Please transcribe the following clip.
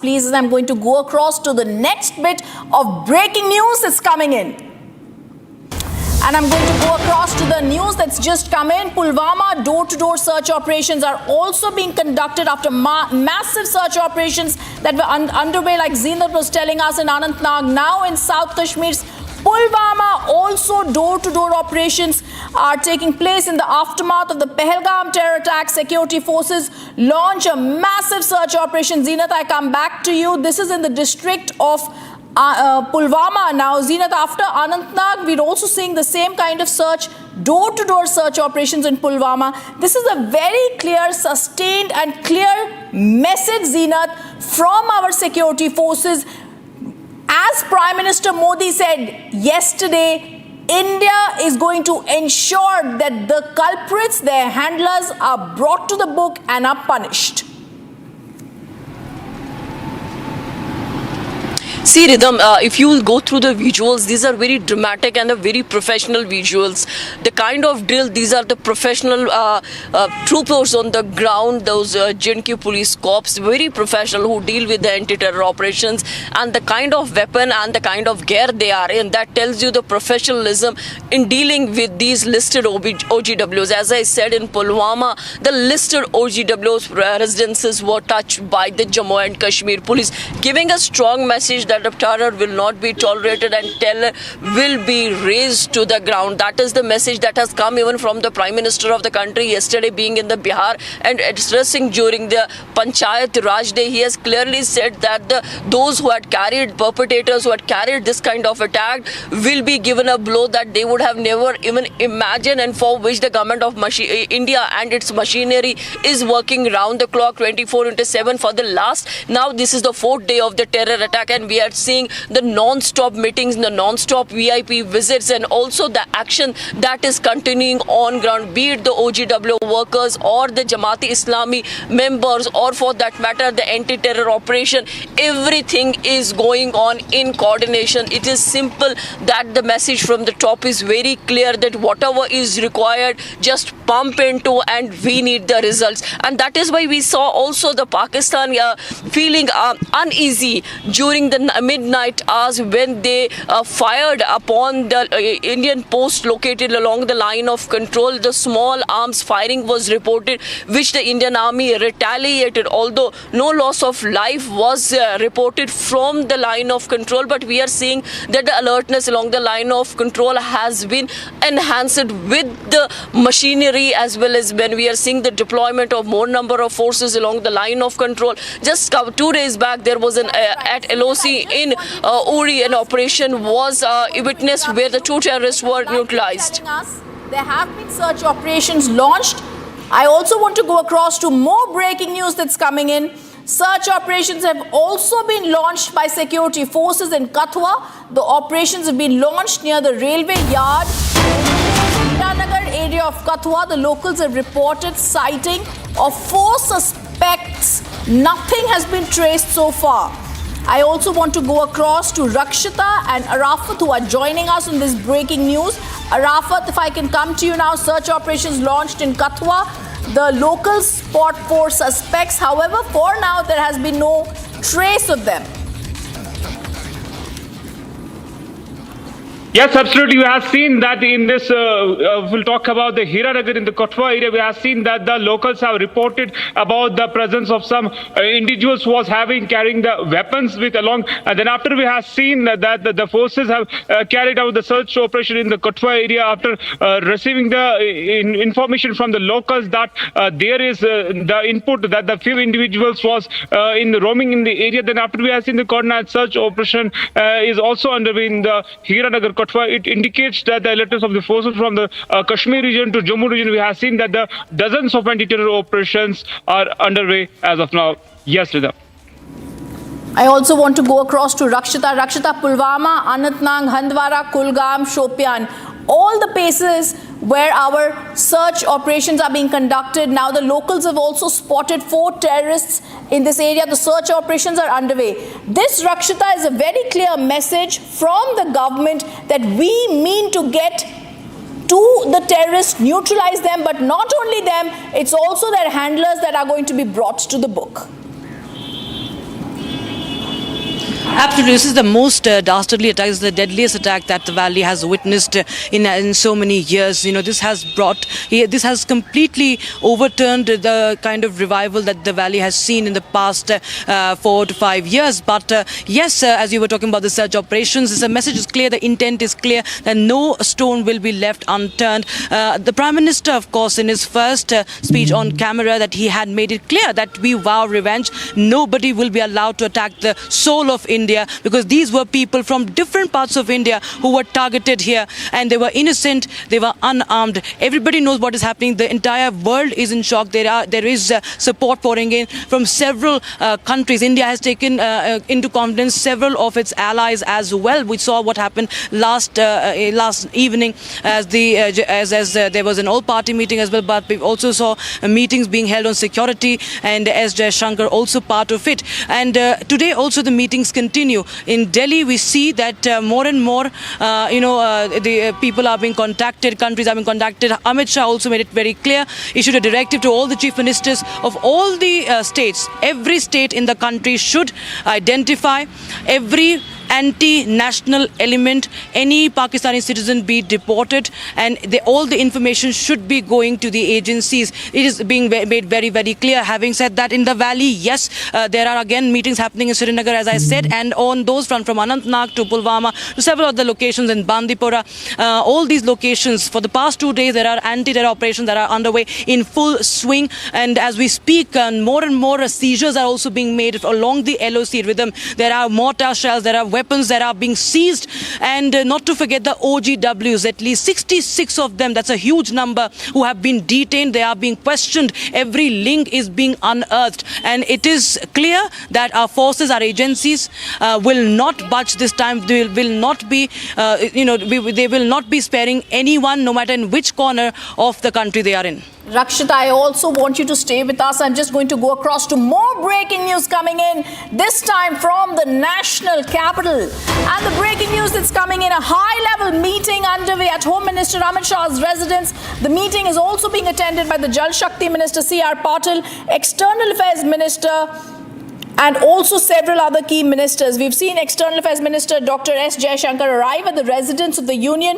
Please, I'm going to go across to the next bit of breaking news that's coming in. And I'm going to go across to the news that's just come in. Pulwama door-to-door search operations are also being conducted after massive search operations that were underway, like Zeenat was telling us, in Anantnag. Now in South Kashmir's Pulwama, also door-to-door operations are taking place in the aftermath of the Pahalgam terror attack. Security forces launch a massive search operation. Zeenat, I come back to you. This is in the district of Pulwama now. Zeenat, after Anantnag, we're also seeing the same kind of search, door-to-door search operations in Pulwama. This is a very clear, sustained and clear message, Zeenat, from our security forces. As Prime Minister Modi said yesterday, India is going to ensure that the culprits, their handlers, are brought to the book and are punished. See, Rhythm, if you will go through the visuals, these are very dramatic and very professional visuals. The kind of drill, these are the professional troopers on the ground, those J&K police cops, very professional, who deal with the anti-terror operations, and the kind of weapon and the kind of gear they are in, that tells you the professionalism in dealing with these listed OGWs. As I said, in Pulwama, the listed OGWs residences were touched by the Jammu and Kashmir police, giving a strong message that the terror will not be tolerated and terror will be razed to the ground. That is the message that has come even from the Prime Minister of the country yesterday, being in the Bihar and addressing during the Panchayat Raj Day. He has clearly said that those who had carried, perpetrators who had carried this kind of attack, will be given a blow that they would have never even imagined, and for which the government of India and its machinery is working round the clock 24/7 for the last. Now this is the 4th day of the terror attack, and we are seeing the non-stop meetings, the non-stop VIP visits, and also the action that is continuing on ground, be it the OGW workers or the Jamaat-e-Islami members, or for that matter the anti-terror operation. Everything is going on in coordination. It is simple that the message from the top is very clear, that whatever is required, just pump into, and we need the results. And that is why we saw also the Pakistan feeling uneasy during the midnight hours when they fired upon the Indian post located along the line of control. The small arms firing was reported, which the Indian Army retaliated, although no loss of life was reported from the line of control. But we are seeing that the alertness along the line of control has been enhanced with the machinery, as well as when we are seeing the deployment of more number of forces along the line of control. Just 2 days back, there was at LOC in Uri, an operation was witnessed where the 2 terrorists were neutralized. There have been search operations launched. I also want to go across to more breaking news that's coming in. Search operations have also been launched by security forces in Kathua. The operations have been launched near the railway yard in the Hiranagar area of Kathua. The locals have reported sighting of 4 suspects. Nothing has been traced so far. I also want to go across to Rakshita and Arafat, who are joining us on this breaking news. Arafat, if I can come to you now. Search operations launched in Kathua. The locals spot 4 suspects. However, for now, there has been no trace of them. Yes, absolutely. We have seen that in this, we'll talk about the Hiranagar in the Kathua area. We have seen that the locals have reported about the presence of some individuals who was carrying the weapons with along. And then after we have seen that the forces have carried out the search operation in the Kathua area after receiving the information from the locals that there is the input that the few individuals was roaming in the area. Then after we have seen the coordinated search operation is also underway in the Hiranagar. It indicates that the alertness of the forces from the Kashmir region to Jammu region. We have seen that the dozens of anti-terror operations are underway as of now. Yes, Rida. I also want to go across to Rakshita. Rakshita, Pulwama, Anantnag, Handwara, Kulgam, Shopian. All the places where our search operations are being conducted. Now the locals have also spotted 4 terrorists in this area. The search operations are underway. This, Rakshita, is a very clear message from the government that we mean to get to the terrorists, neutralize them, but not only them, it's also their handlers that are going to be brought to the book. Absolutely, this is the most dastardly attack. This is the deadliest attack that the valley has witnessed in so many years. You know, this has completely overturned the kind of revival that the valley has seen in the past 4 to 5 years. But yes, as you were talking about the search operations, the message is clear, the intent is clear, that no stone will be left unturned. The Prime Minister, of course, in his first speech on camera, that he had made it clear that we vow revenge. Nobody will be allowed to attack the soul of India, because these were people from different parts of India who were targeted here, and they were innocent, they were unarmed. Everybody knows what is happening. The entire world is in shock. There is support pouring in from several countries. India has taken into confidence several of its allies as well. We saw what happened last evening as there was an all-party meeting as well, but we also saw meetings being held on security, and S. Jaishankar also part of it. And today also the meetings continue. In Delhi, we see that more and more, the people are being contacted, countries are being contacted. Amit Shah also made it very clear, issued a directive to all the chief ministers of all the states. Every state in the country should identify every anti-national element, any Pakistani citizen be deported, and all the information should be going to the agencies. It is being made very, very clear. Having said that, in the valley, yes, there are again meetings happening in Srinagar, as I said, and on those from Anantnag to Pulwama to several other locations in Bandipora. All these locations, for the past 2 days, there are anti-terror operations that are underway in full swing, and as we speak, more and more seizures are also being made along the LOC rhythm. There are mortar shells, there are weapons that are being seized, and not to forget the OGWs, at least 66 of them, that's a huge number, who have been detained. They are being questioned. Every link is being unearthed, and it is clear that our forces, our agencies will not budge this time. They will not be, they will not be sparing anyone, no matter in which corner of the country they are in. Rakshita, I also want you to stay with us. I'm just going to go across to more breaking news coming in, this time from the national capital. And the breaking news that's coming in, a high-level meeting underway at Home Minister Amit Shah's residence. The meeting is also being attended by the Jal Shakti Minister C.R. Patil, External Affairs Minister, and also several other key ministers. We've seen External Affairs Minister Dr. S. Jaishankar arrive at the residence of the Union